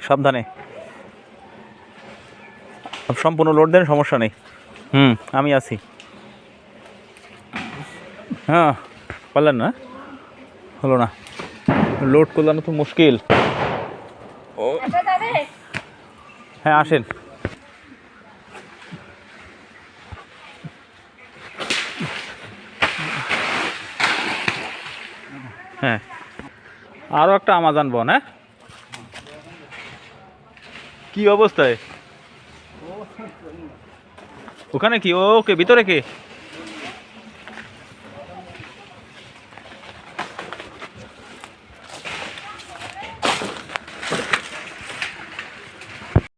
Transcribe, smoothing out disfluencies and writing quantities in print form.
সাবধানে, সম্পূর্ণ লোড দেন, সমস্যা নেই। আমি আছি। হ্যাঁ, পারলেন না? হলো না, লোড করলাম তো মুশকিল। হ্যাঁ আসেন। হ্যাঁ, আরও একটা আমাজন বন। হ্যাঁ, কি অবস্থায় ওখানে? কি ওকে ভিতরে কে?